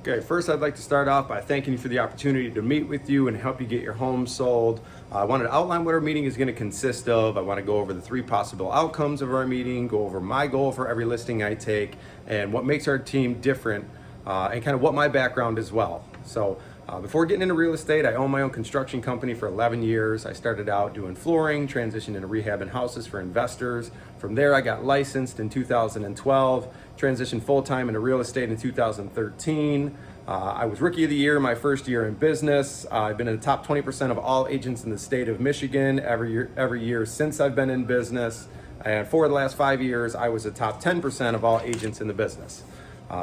Okay, first I'd like to start off by thanking you for the opportunity to meet with you and help you get your home sold. I wanted to outline what our meeting is going to consist of. I want to go over the three possible outcomes of our meeting, go over my goal for every listing I take, and what makes our team different, and kind of what my background as well. So before getting into real estate, I own my own construction company for 11 years. I started out doing flooring, transitioned into rehabbing houses for investors. From there, I got licensed in 2012, transitioned full-time into real estate in 2013. I was Rookie of the Year my first year in business. I've been in the top 20% of all agents in the state of Michigan every year since I've been in business. And for the last 5 years, I was the top 10% of all agents in the business.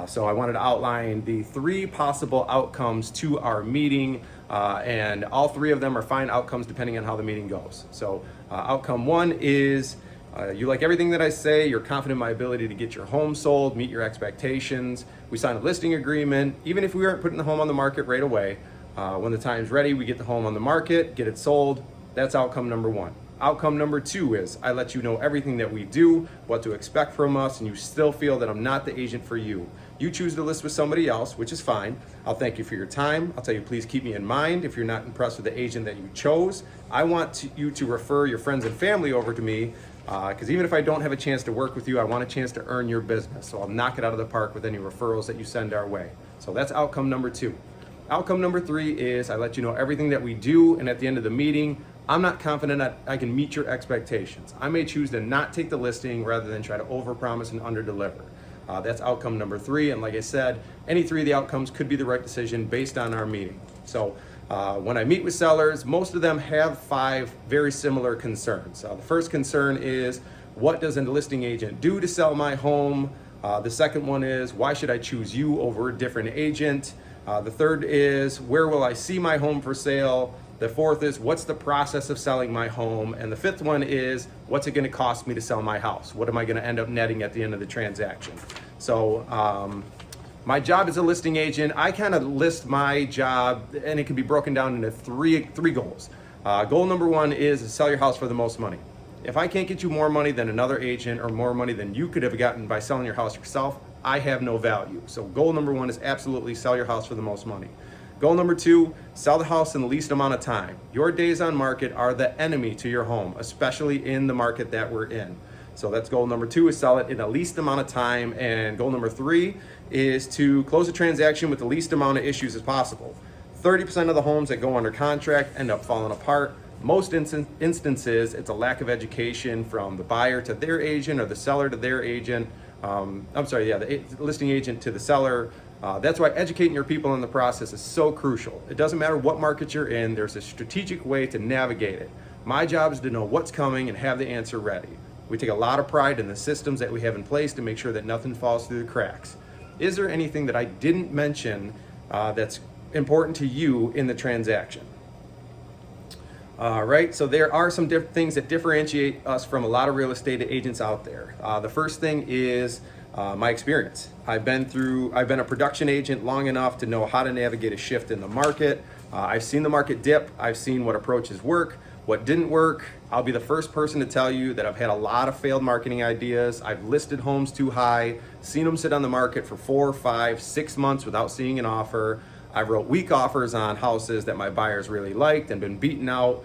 So I wanted to outline the three possible outcomes to our meeting, and all three of them are fine outcomes depending on how the meeting goes. So outcome one is you like everything that I say, you're confident in my ability to get your home sold, meet your expectations. We sign a listing agreement. Even if we aren't putting the home on the market right away, when the time's ready, we get the home on the market, get it sold. That's outcome number one. Outcome number two is I let you know everything that we do, what to expect from us, and you still feel that I'm not the agent for you. You choose to list with somebody else, which is fine. I'll thank you for your time. I'll tell you, please keep me in mind if you're not impressed with the agent that you chose. I want you to refer your friends and family over to me, because even if I don't have a chance to work with you, I want a chance to earn your business. So I'll knock it out of the park with any referrals that you send our way. So that's outcome number two. Outcome number three is I let you know everything that we do, and at the end of the meeting, I'm not confident that I can meet your expectations. I may choose to not take the listing rather than try to overpromise and underdeliver. That's outcome number three, and like I said, any three of the outcomes could be the right decision based on our meeting. So when I meet with sellers, most of them have five very similar concerns. The first concern is, what does a listing agent do to sell my home? The second one is, why should I choose you over a different agent? The third is, where will I see my home for sale? The fourth is, what's the process of selling my home? And the fifth one is, what's it going to cost me to sell my house? What am I going to end up netting at the end of the transaction? So my job as a listing agent, I kind of list my job, and it can be broken down into three goals. Goal number one is to sell your house for the most money. If I can't get you more money than another agent or more money than you could have gotten by selling your house yourself, I have no value. So goal number one is absolutely sell your house for the most money. Goal number two, sell the house in the least amount of time. Your days on market are the enemy to your home, especially in the market that we're in. So that's goal number two, is sell it in the least amount of time. And goal number three is to close a transaction with the least amount of issues as possible. 30% of the homes that go under contract end up falling apart. Most instances, it's a lack of education from the buyer to their agent or the seller to their agent. The listing agent to the seller. That's why educating your people in the process is so crucial. It doesn't matter what market you're in, there's a strategic way to navigate it. My job is to know what's coming and have the answer ready. We take a lot of pride in the systems that we have in place to make sure that nothing falls through the cracks. Is there anything that I didn't mention that's important to you in the transaction? Right, so there are some things that differentiate us from a lot of real estate agents out there. The first thing is my experience. I've been a production agent long enough to know how to navigate a shift in the market. I've seen the market dip. I've seen what approaches work, what didn't work. I'll be the first person to tell you that I've had a lot of failed marketing ideas. I've listed homes too high, seen them sit on the market for 4, 5, 6 months without seeing an offer. I wrote weak offers on houses that my buyers really liked and been beaten out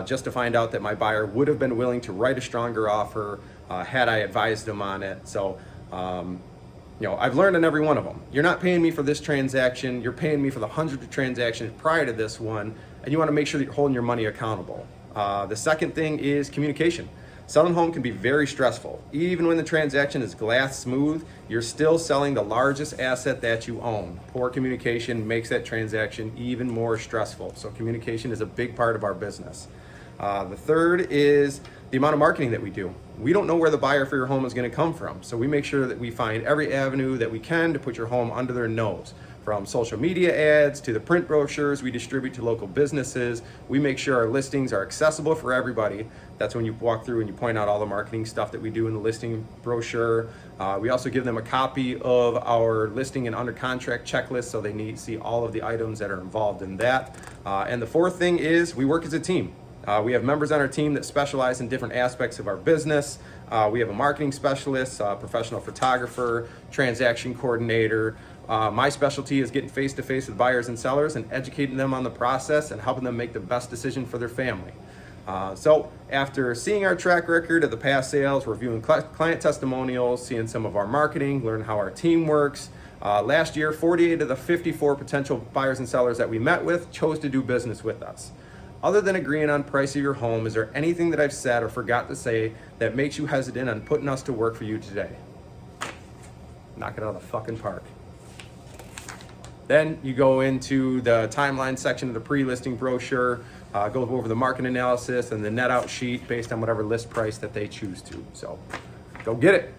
just to find out that my buyer would have been willing to write a stronger offer had I advised them on it. So, I've learned on every one of them. You're not paying me for this transaction. You're paying me for the hundreds of transactions prior to this one, and you want to make sure that you're holding your money accountable. The second thing is communication. Selling home can be very stressful. Even when the transaction is glass smooth, you're still selling the largest asset that you own. Poor communication makes that transaction even more stressful. So communication is a big part of our business. The third is the amount of marketing that we do. We don't know where the buyer for your home is going to come from. So we make sure that we find every avenue that we can to put your home under their nose. From social media ads to the print brochures we distribute to local businesses, we make sure our listings are accessible for everybody. That's when you walk through and you point out all the marketing stuff that we do in the listing brochure. We also give them a copy of our listing and under contract checklist, so they need to see all of the items that are involved in that. And the fourth thing is we work as a team. We have members on our team that specialize in different aspects of our business. We have a marketing specialist, a professional photographer, transaction coordinator. My specialty is getting face-to-face with buyers and sellers and educating them on the process and helping them make the best decision for their family. So after seeing our track record of the past sales, reviewing client testimonials, seeing some of our marketing, learning how our team works, last year 48 of the 54 potential buyers and sellers that we met with chose to do business with us. Other than agreeing on price of your home, is there anything that I've said or forgot to say that makes you hesitant on putting us to work for you today? Knock it out of the fucking park. Then you go into the timeline section of the pre-listing brochure, go over the market analysis and the net out sheet based on whatever list price that they choose to. So go get it.